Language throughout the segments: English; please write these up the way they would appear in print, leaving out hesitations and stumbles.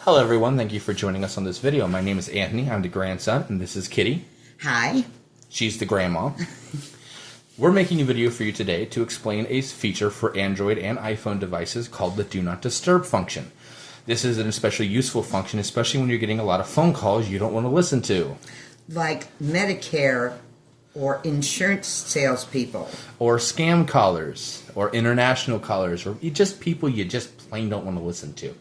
Hello everyone, thank you for joining us on this video. My name is Anthony, I'm the grandson, and this is Kitty. Hi. She's the grandma. We're making a video for you today to explain a feature for Android and iPhone devices called the Do Not Disturb function. This is an especially useful function, especially when you're getting a lot of phone calls you don't want to listen to. Like Medicare or insurance salespeople. Or scam callers, or international callers, or just people you just plain don't want to listen to.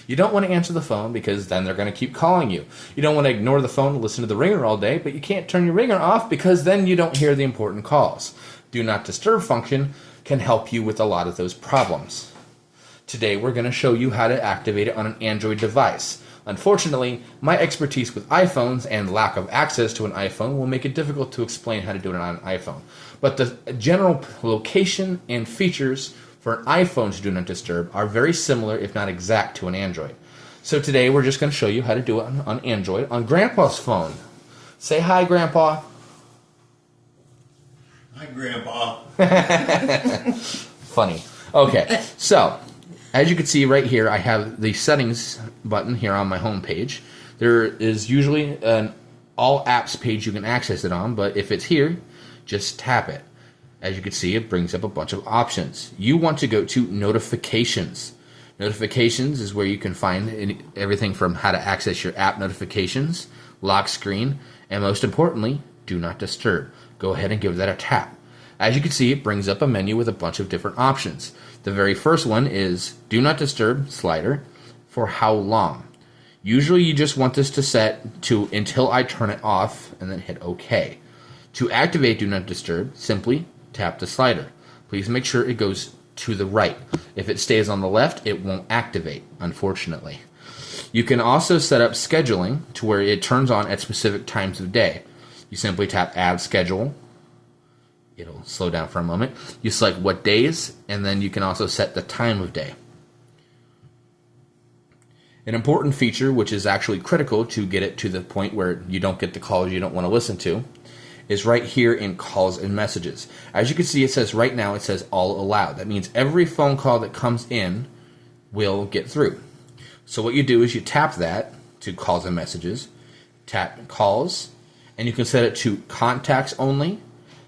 You don't want to answer the phone because then they're going to keep calling you. You don't want to ignore the phone and listen to the ringer all day, but you can't turn your ringer off because then you don't hear the important calls. Do Not Disturb function can help you with a lot of those problems. Today we're going to show you how to activate it on an Android device. Unfortunately, my expertise with iPhones and lack of access to an iPhone will make it difficult to explain how to do it on an iPhone. But the general location and features for an iPhone to Do Not Disturb are very similar, if not exact, to an Android. So today we're just going to show you how to do it on Android on Grandpa's phone. Say hi, Grandpa. Hi, Grandpa. Funny. Okay, so as you can see right here, I have the settings button here on my home page. There is usually an all apps page you can access it on, but if it's here, just tap it. As you can see, it brings up a bunch of options. You want to go to notifications. Notifications is where you can find everything from how to access your app notifications, lock screen, and most importantly, Do Not Disturb. Go ahead and give that a tap. As you can see, it brings up a menu with a bunch of different options. The very first one is Do Not Disturb slider for how long. Usually you just want this to set to until I turn it off and then hit OK. To activate Do Not Disturb, simply tap the slider. Please make sure it goes to the right. If it stays on the left, it won't activate, unfortunately. You can also set up scheduling to where it turns on at specific times of day. You simply tap Add Schedule. It'll slow down for a moment. You select what days, and then you can also set the time of day. An important feature, which is actually critical to get it to the point where you don't get the calls you don't want to listen to, is right here in calls and messages. As you can see, it says right now, it says all allowed. That means every phone call that comes in will get through. So what you do is you tap that to calls and messages, tap calls, and you can set it to contacts only,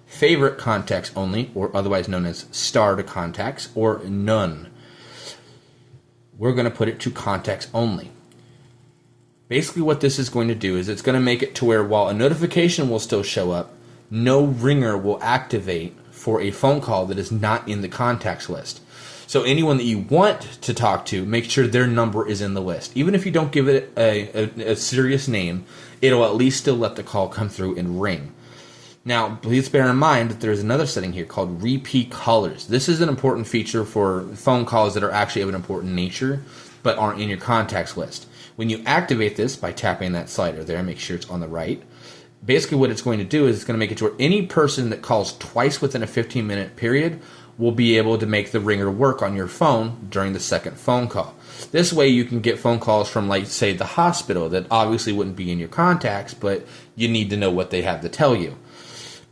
favorite contacts only, or otherwise known as starred contacts, or none. We're going to put it to contacts only. Basically what this is going to do is it's going to make it to where while a notification will still show up, no ringer will activate for a phone call that is not in the contacts list. So anyone that you want to talk to, make sure their number is in the list. Even if you don't give it a serious name, it'll at least still let the call come through and ring. Now, please bear in mind that there's another setting here called repeat callers. This is an important feature for phone calls that are actually of an important nature, but aren't in your contacts list. When you activate this by tapping that slider there, make sure it's on the right. Basically what it's going to do is it's going to make it to where any person that calls twice within a 15-minute period will be able to make the ringer work on your phone during the second phone call. This way you can get phone calls from, like, say, the hospital that obviously wouldn't be in your contacts, but you need to know what they have to tell you.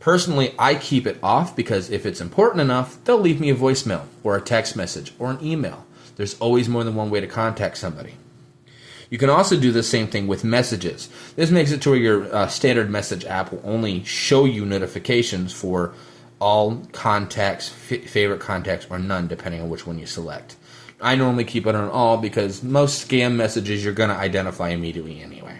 Personally, I keep it off because if it's important enough, they'll leave me a voicemail or a text message or an email. There's always more than one way to contact somebody. You can also do the same thing with messages. This makes it to where your standard message app will only show you notifications for all contacts, favorite contacts, or none, depending on which one you select. I normally keep it on all because most scam messages you're going to identify immediately anyway.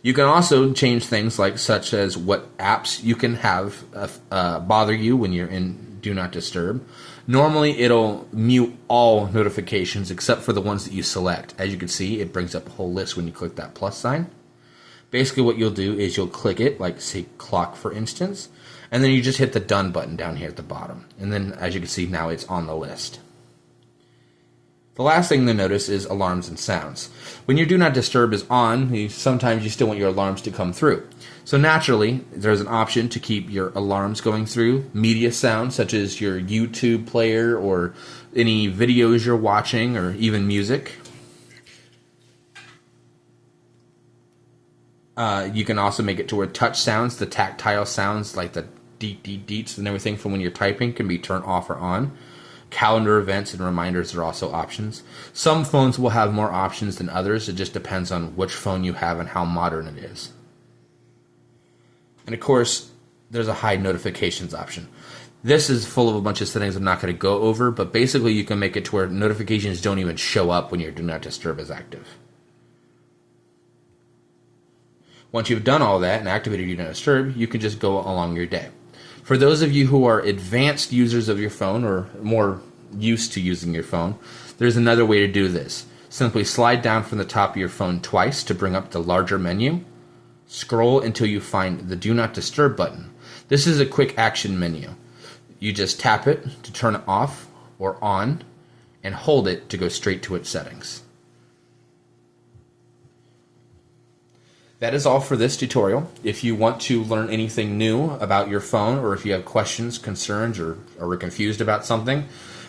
You can also change things like such as what apps you can have bother you when you're in Do Not Disturb. Normally it'll mute all notifications except for the ones that you select. As you can see, it brings up a whole list when you click that plus sign. Basically what you'll do is you'll click it, like say clock for instance, and then you just hit the done button down here at the bottom. And then as you can see now it's on the list. The last thing to notice is alarms and sounds. When your Do Not Disturb is on, sometimes you still want your alarms to come through. So naturally, there's an option to keep your alarms going through. Media sounds, such as your YouTube player or any videos you're watching or even music. You can also make it to where touch sounds, the tactile sounds like the deets and everything from when you're typing can be turned off or on. Calendar events and reminders are also options. Some phones will have more options than others. It just depends on which phone you have and how modern it is. And of course, there's a hide notifications option. This is full of a bunch of settings I'm not going to go over, but basically you can make it to where notifications don't even show up when your Do Not Disturb is active. Once you've done all that and activated Do Not Disturb, you can just go along your day. For those of you who are advanced users of your phone or more used to using your phone, there's another way to do this. Simply slide down from the top of your phone twice to bring up the larger menu. Scroll until you find the Do Not Disturb button. This is a quick action menu. You just tap it to turn it off or on and hold it to go straight to its settings. That is all for this tutorial. If you want to learn anything new about your phone, or if you have questions, concerns, or are confused about something,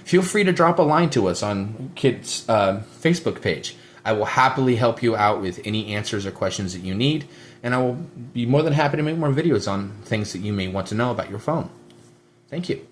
feel free to drop a line to us on Kid's Facebook page. I will happily help you out with any answers or questions that you need, and I will be more than happy to make more videos on things that you may want to know about your phone. Thank you.